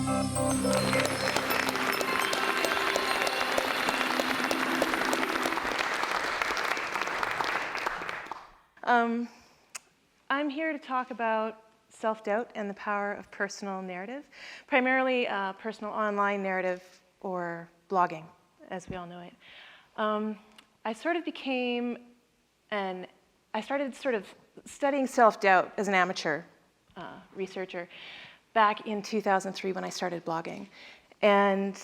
I'm here to talk about self-doubt and the power of personal narrative, primarily personal online narrative or blogging, as we all know it. I started sort of studying self-doubt as an amateur researcher back in 2003 when I started blogging. And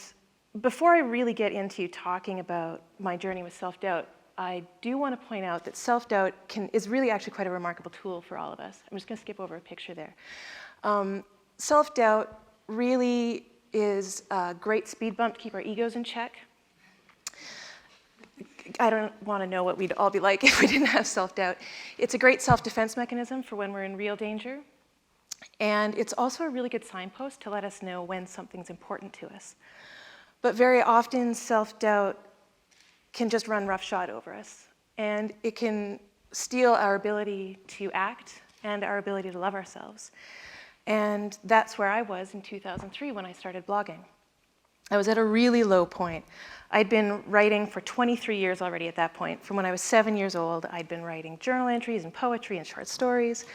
before I really get into talking about my journey with self-doubt, I do want to point out that self-doubt is really actually quite a remarkable tool for all of us. I'm just going to skip over a picture there. Self-doubt really is a great speed bump to keep our egos in check. I don't want to know what we'd all be like if we didn't have self-doubt. It's a great self-defense mechanism for when we're in real danger. And it's also a really good signpost to let us know when something's important to us. But very often, self-doubt can just run roughshod over us. And it can steal our ability to act and our ability to love ourselves. And that's where I was in 2003 when I started blogging. I was at a really low point. I'd been writing for 23 years already at that point. From when I was 7 years old, I'd been writing journal entries and poetry and short stories.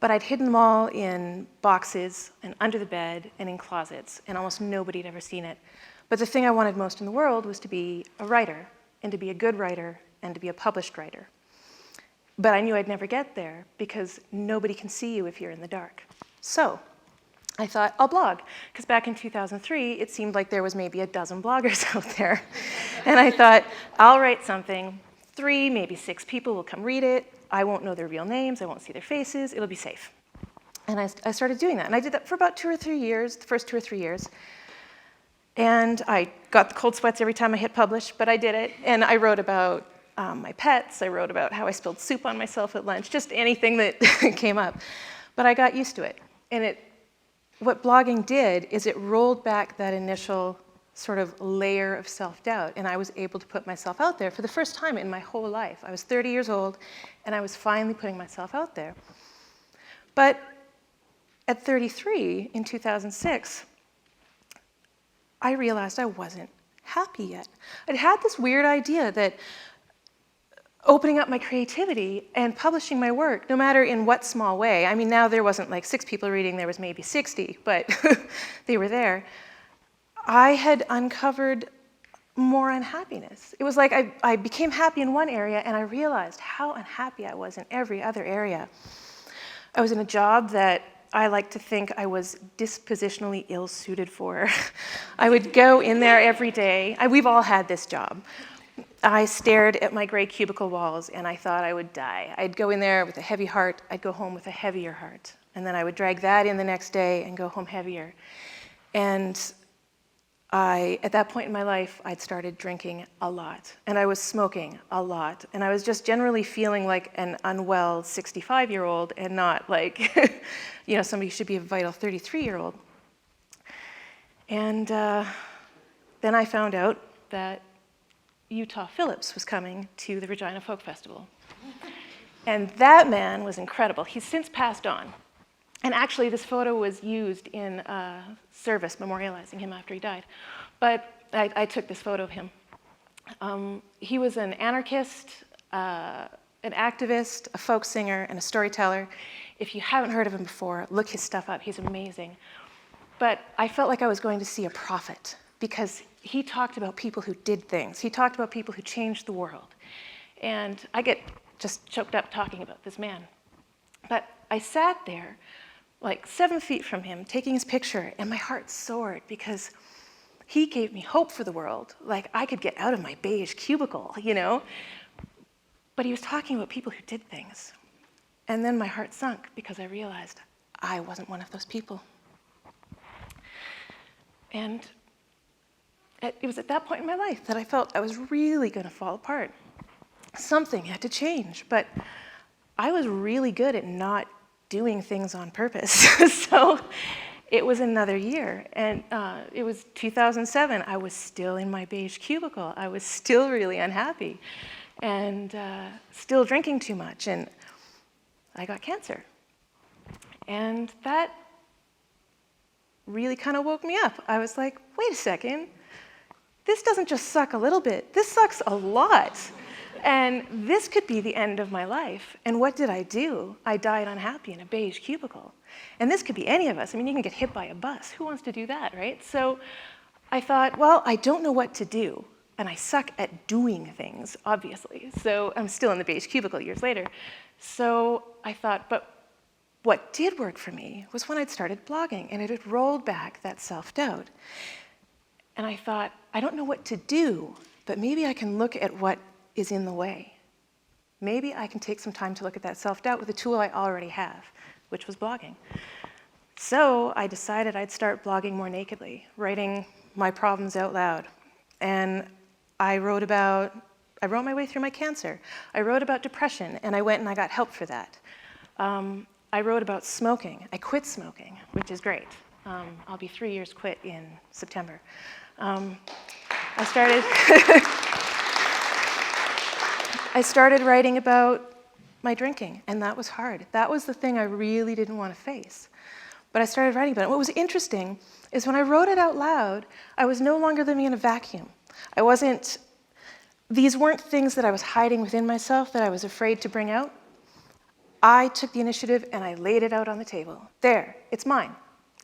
But I'd hidden them all in boxes and under the bed and in closets, and almost nobody had ever seen it. But the thing I wanted most in the world was to be a writer, and to be a good writer, and to be a published writer. But I knew I'd never get there because nobody can see you if you're in the dark. So I thought, I'll blog, because back in 2003, it seemed like there was maybe a dozen bloggers out there. And I thought, I'll write something, 3, maybe 6 people will come read it. I won't know their real names, I won't see their faces, it'll be safe. And I started doing that. And I did that for about 2 or 3 years, the first 2 or 3 years. And I got the cold sweats every time I hit publish, but I did it. And I wrote about my pets, I wrote about how I spilled soup on myself at lunch, just anything that came up. But I got used to it. And what blogging did is it rolled back that initial sort of layer of self-doubt, and I was able to put myself out there for the first time in my whole life. I was 30 years old, and I was finally putting myself out there. But at 33, in 2006, I realized I wasn't happy yet. I'd had this weird idea that opening up my creativity and publishing my work, no matter in what small way, I mean, now there wasn't like 6 people reading, there was maybe 60, but they were there. I had uncovered more unhappiness. It was like I became happy in one area, and I realized how unhappy I was in every other area. I was in a job that I like to think I was dispositionally ill-suited for. I would go in there every day. We've all had this job. I stared at my gray cubicle walls, and I thought I would die. I'd go in there with a heavy heart. I'd go home with a heavier heart. And then I would drag that in the next day and go home heavier. And at that point in my life, I'd started drinking a lot, and I was smoking a lot, and I was just generally feeling like an unwell 65-year-old and not like, somebody who should be a vital 33-year-old. And then I found out that Utah Phillips was coming to the Regina Folk Festival. And that man was incredible. He's since passed on. And actually, this photo was used in a service memorializing him after he died. But I took this photo of him. He was an anarchist, an activist, a folk singer, and a storyteller. If you haven't heard of him before, look his stuff up. He's amazing. But I felt like I was going to see a prophet, because he talked about people who did things. He talked about people who changed the world. And I get just choked up talking about this man. But I sat there, like 7 feet from him, taking his picture, and my heart soared because he gave me hope for the world. Like I could get out of my beige cubicle, But he was talking about people who did things. And then my heart sunk because I realized I wasn't one of those people. And it was at that point in my life that I felt I was really going to fall apart. Something had to change, but I was really good at not doing things on purpose. So it was another year, and it was 2007. I was still in my beige cubicle. I was still really unhappy and still drinking too much, and I got cancer. And that really kind of woke me up. I was like, wait a second, this doesn't just suck a little bit, this sucks a lot. And this could be the end of my life. And what did I do? I died unhappy in a beige cubicle. And this could be any of us. I mean, you can get hit by a bus. Who wants to do that, right? So I thought, well, I don't know what to do. And I suck at doing things, obviously. So I'm still in the beige cubicle years later. So I thought, but what did work for me was when I'd started blogging, and it had rolled back that self-doubt. And I thought, I don't know what to do, but maybe I can look at what is in the way. Maybe I can take some time to look at that self-doubt with a tool I already have, which was blogging. So I decided I'd start blogging more nakedly, writing my problems out loud. And I wrote my way through my cancer. I wrote about depression, and I went and I got help for that. I wrote about smoking. I quit smoking, which is great. I'll be 3 years quit in September. I started writing about my drinking, and that was hard. That was the thing I really didn't want to face. But I started writing about it. What was interesting is when I wrote it out loud, I was no longer living in a vacuum. These weren't things that I was hiding within myself that I was afraid to bring out. I took the initiative and I laid it out on the table. There, it's mine.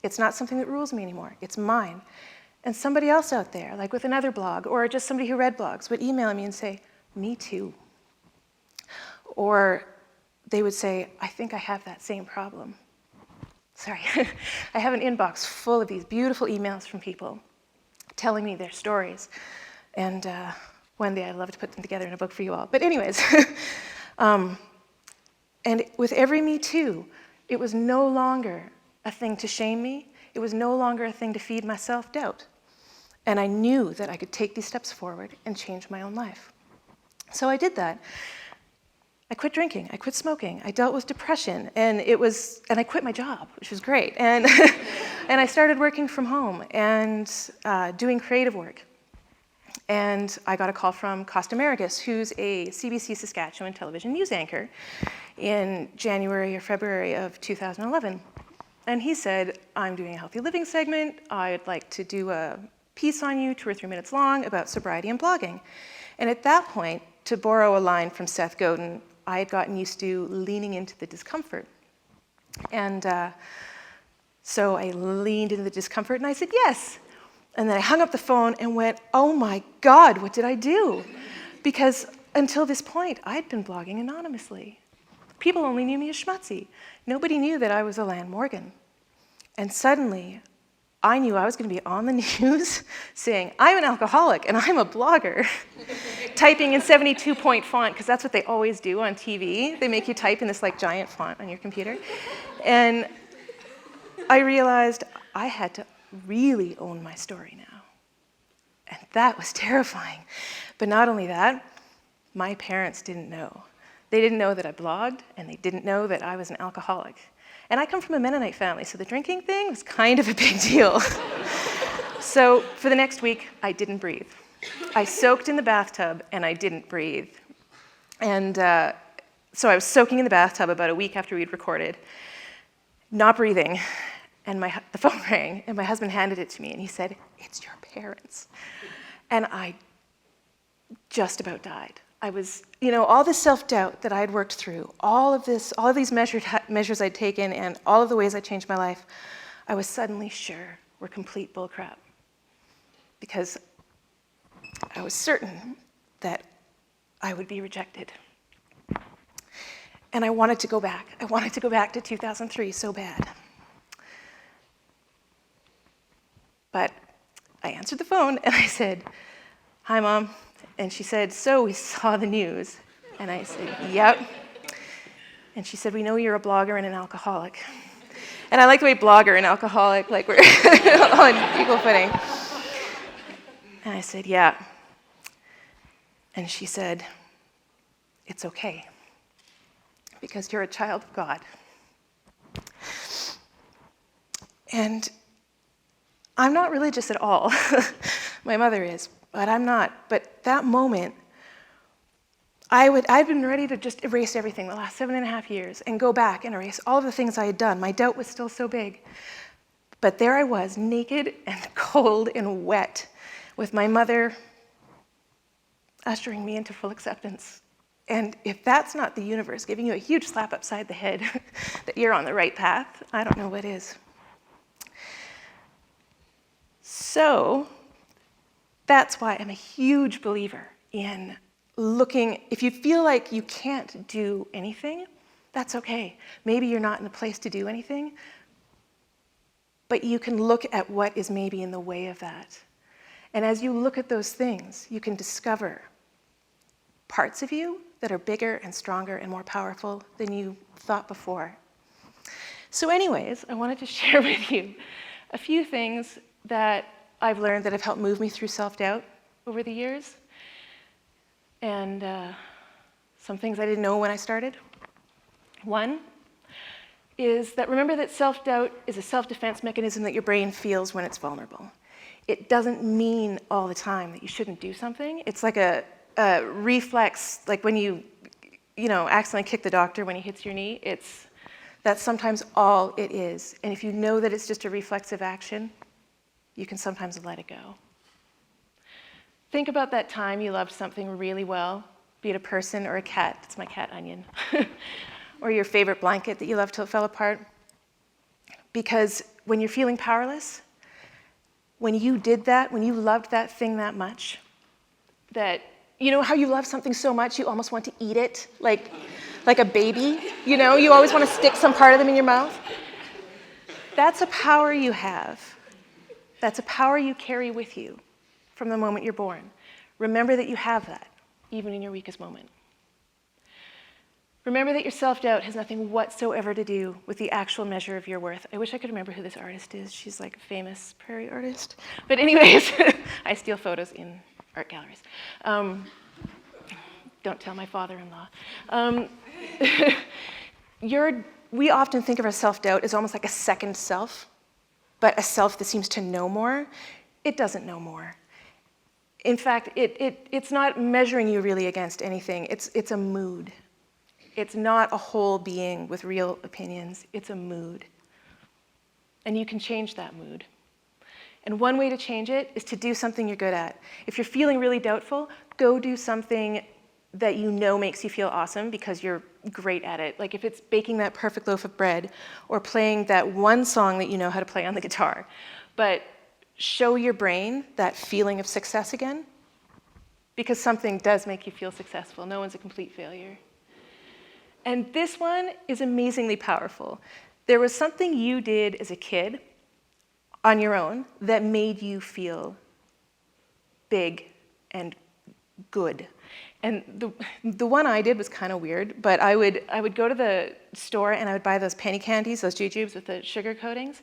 It's not something that rules me anymore. It's mine. And somebody else out there, like with another blog, or just somebody who read blogs, would email me and say, me too. Or they would say, I think I have that same problem. Sorry, I have an inbox full of these beautiful emails from people telling me their stories. And one day I'd love to put them together in a book for you all. But anyways, and with every Me Too, it was no longer a thing to shame me. It was no longer a thing to feed my self-doubt. And I knew that I could take these steps forward and change my own life. So I did that. I quit drinking, I quit smoking, I dealt with depression, and I quit my job, which was great. And, and I started working from home and doing creative work. And I got a call from Costa Marigus, who's a CBC Saskatchewan television news anchor, in January or February of 2011. And he said, I'm doing a healthy living segment. I'd like to do a piece on you, 2 or 3 minutes long, about sobriety and blogging. And at that point, to borrow a line from Seth Godin, I had gotten used to leaning into the discomfort. And so I leaned into the discomfort and I said, yes. And then I hung up the phone and went, oh my God, what did I do? Because until this point, I'd been blogging anonymously. People only knew me as Schmutzy. Nobody knew that I was Elan Morgan. And suddenly, I knew I was going to be on the news saying, I'm an alcoholic and I'm a blogger, typing in 72-point font, because that's what they always do on TV. They make you type in this like giant font on your computer. And I realized I had to really own my story now. And that was terrifying. But not only that, my parents didn't know. They didn't know that I blogged, and they didn't know that I was an alcoholic. And I come from a Mennonite family, so the drinking thing was kind of a big deal. So for the next week, I didn't breathe. I soaked in the bathtub, and I didn't breathe. And so I was soaking in the bathtub about a week after we'd recorded, not breathing, and the phone rang, and my husband handed it to me, and he said, it's your parents. And I just about died. I was, all this self-doubt that I had worked through, all of these measures I'd taken, and all of the ways I changed my life, I was suddenly sure were complete bullcrap. Because I was certain that I would be rejected. And I wanted to go back. I wanted to go back to 2003 so bad. But I answered the phone, and I said, hi, Mom. And she said, so we saw the news. And I said, yep. And she said, we know you're a blogger and an alcoholic. And I like the way blogger and alcoholic, like we're on equal footing. And I said, yeah. And she said, it's okay, because you're a child of God. And I'm not religious at all. My mother is, but I'm not. But that moment, I'd been ready to just erase everything the last 7.5 years and go back and erase all of the things I had done. My doubt was still so big. But there I was, naked and cold and wet, with my mother ushering me into full acceptance. And if that's not the universe giving you a huge slap upside the head that you're on the right path, I don't know what is. So that's why I'm a huge believer in looking. If you feel like you can't do anything, that's okay. Maybe you're not in a place to do anything, but you can look at what is maybe in the way of that. And as you look at those things, you can discover parts of you that are bigger and stronger and more powerful than you thought before. So anyways, I wanted to share with you a few things that I've learned that have helped move me through self-doubt over the years, and some things I didn't know when I started. One is that remember that self-doubt is a self-defense mechanism that your brain feels when it's vulnerable. It doesn't mean all the time that you shouldn't do something. It's like a reflex, like when you accidentally kick the doctor when he hits your knee. That's sometimes all it is. And if you know that it's just a reflexive action, you can sometimes let it go. Think about that time you loved something really well, be it a person or a cat. That's my cat, Onion. Or your favorite blanket that you loved till it fell apart. Because when you're feeling powerless, when you did that, when you loved that thing that much, that, you know how you love something so much you almost want to eat it, like a baby? You always want to stick some part of them in your mouth? That's a power you have. That's a power you carry with you from the moment you're born. Remember that you have that, even in your weakest moment. Remember that your self-doubt has nothing whatsoever to do with the actual measure of your worth. I wish I could remember who this artist is. She's like a famous prairie artist. But anyways, I steal photos in art galleries. Don't tell my father-in-law. We often think of our self-doubt as almost like a second self, but a self that seems to know more. It doesn't know more. In fact, it's not measuring you really against anything. It's a mood. It's not a whole being with real opinions. It's a mood. And you can change that mood. And one way to change it is to do something you're good at. If you're feeling really doubtful, go do something that you know makes you feel awesome because you're great at it. Like if it's baking that perfect loaf of bread or playing that one song that you know how to play on the guitar. But show your brain that feeling of success again, because something does make you feel successful. No one's a complete failure. And this one is amazingly powerful. There was something you did as a kid on your own that made you feel big and good. And the one I did was kind of weird, but I would go to the store and I would buy those penny candies, those jujubes with the sugar coatings,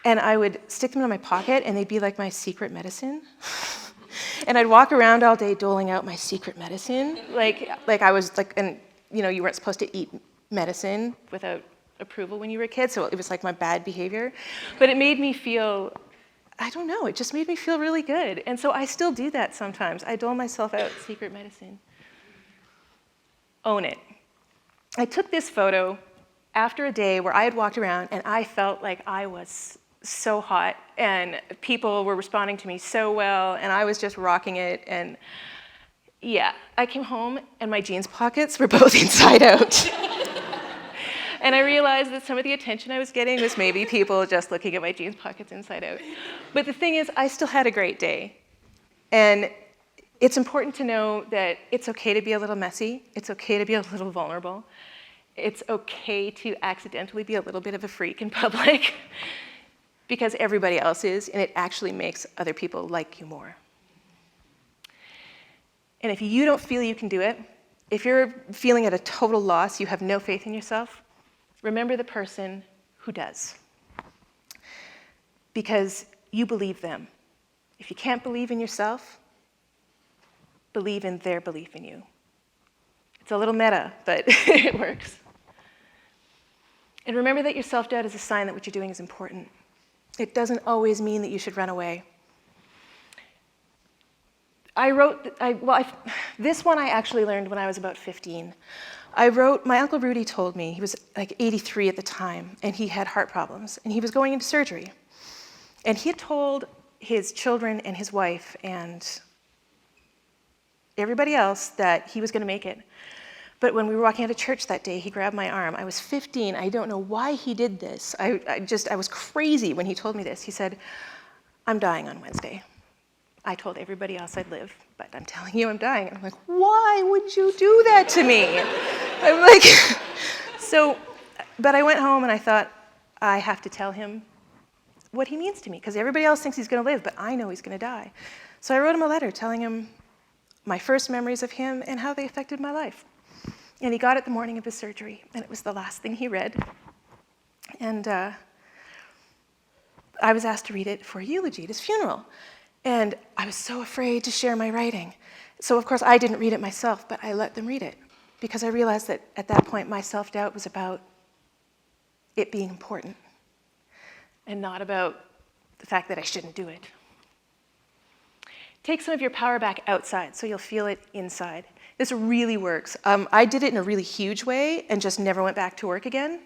and I would stick them in my pocket and they'd be like my secret medicine. And I'd walk around all day doling out my secret medicine, like I was like, and you weren't supposed to eat medicine without approval when you were a kid, so it was like my bad behavior. But it made me feel, I don't know, it just made me feel really good. And so I still do that sometimes. I dole myself out secret medicine. Own it. I took this photo after a day where I had walked around and I felt like I was so hot and people were responding to me so well and I was just rocking it. And yeah, I came home and my jeans pockets were both inside out. And I realized that some of the attention I was getting was maybe people just looking at my jeans pockets inside out. But the thing is, I still had a great day. And it's important to know that it's okay to be a little messy. It's okay to be a little vulnerable. It's okay to accidentally be a little bit of a freak in public because everybody else is, and it actually makes other people like you more. And if you don't feel you can do it, if you're feeling at a total loss, you have no faith in yourself, remember the person who does. Because you believe them. If you can't believe in yourself, believe in their belief in you. It's a little meta, but it works. And remember that your self-doubt is a sign that what you're doing is important. It doesn't always mean that you should run away. This one I actually learned when I was about 15. My Uncle Rudy told me, he was like 83 at the time, and he had heart problems, and he was going into surgery. And he had told his children and his wife and everybody else that he was going to make it. But when we were walking out of church that day, he grabbed my arm. I was 15. I don't know why he did this. I was crazy when he told me this. He said, "I'm dying on Wednesday. I told everybody else I'd live, but I'm telling you I'm dying." And I'm like, "Why would you do that to me?" I'm like, but I went home and I thought, I have to tell him what he means to me, because everybody else thinks he's going to live, but I know he's going to die. So I wrote him a letter telling him my first memories of him and how they affected my life. And he got it the morning of his surgery, and it was the last thing he read. And I was asked to read it for a eulogy at his funeral. And I was so afraid to share my writing. So of course I didn't read it myself, but I let them read it, because I realized that at that point my self-doubt was about it being important and not about the fact that I shouldn't do it. Take some of your power back outside so you'll feel it inside. This really works. I did it in a really huge way and just never went back to work again.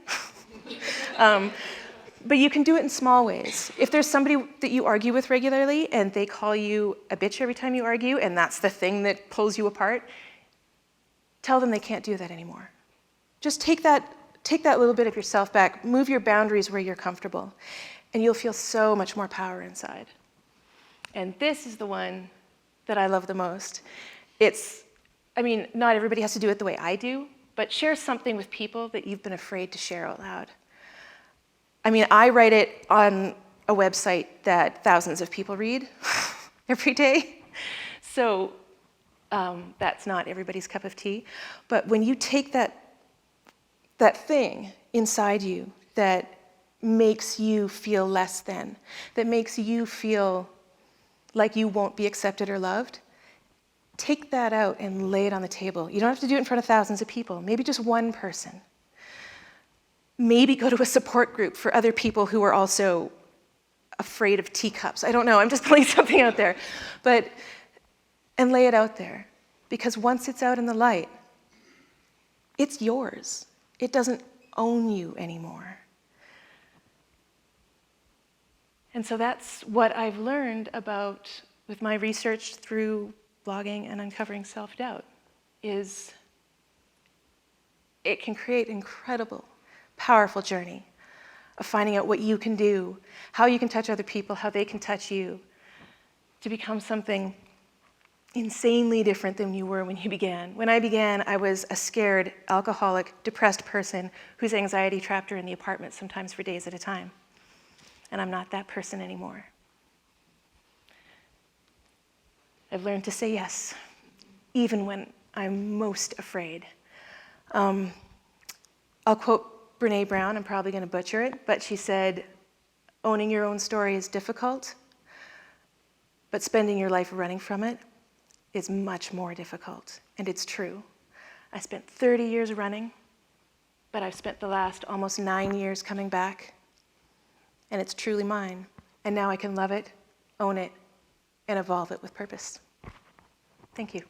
But you can do it in small ways. If there's somebody that you argue with regularly and they call you a bitch every time you argue, and that's the thing that pulls you apart, tell them they can't do that anymore. Just take that little bit of yourself back, move your boundaries where you're comfortable, and you'll feel so much more power inside. And this is the one that I love the most. Not everybody has to do it the way I do, but share something with people that you've been afraid to share out loud. I write it on a website that thousands of people read every day. So that's not everybody's cup of tea. But when you take that thing inside you that makes you feel less than, that makes you feel like you won't be accepted or loved, take that out and lay it on the table. You don't have to do it in front of thousands of people, maybe just one person. Maybe go to a support group for other people who are also afraid of teacups. I don't know, I'm just putting something out there. And lay it out there, because once it's out in the light, it's yours. It doesn't own you anymore. And so that's what I've learned with my research through blogging and uncovering self-doubt, is it can create an incredible, powerful journey of finding out what you can do, how you can touch other people, how they can touch you, to become something insanely different than you were when you began. When I began, I was a scared, alcoholic, depressed person whose anxiety trapped her in the apartment, sometimes for days at a time. And I'm not that person anymore. I've learned to say yes, even when I'm most afraid. I'll quote Brené Brown, I'm probably going to butcher it, but she said, "Owning your own story is difficult, but spending your life running from it is much more difficult." And it's true. I spent 30 years running, but I've spent the last almost 9 years coming back, and it's truly mine. And now I can love it, own it, and evolve it with purpose. Thank you.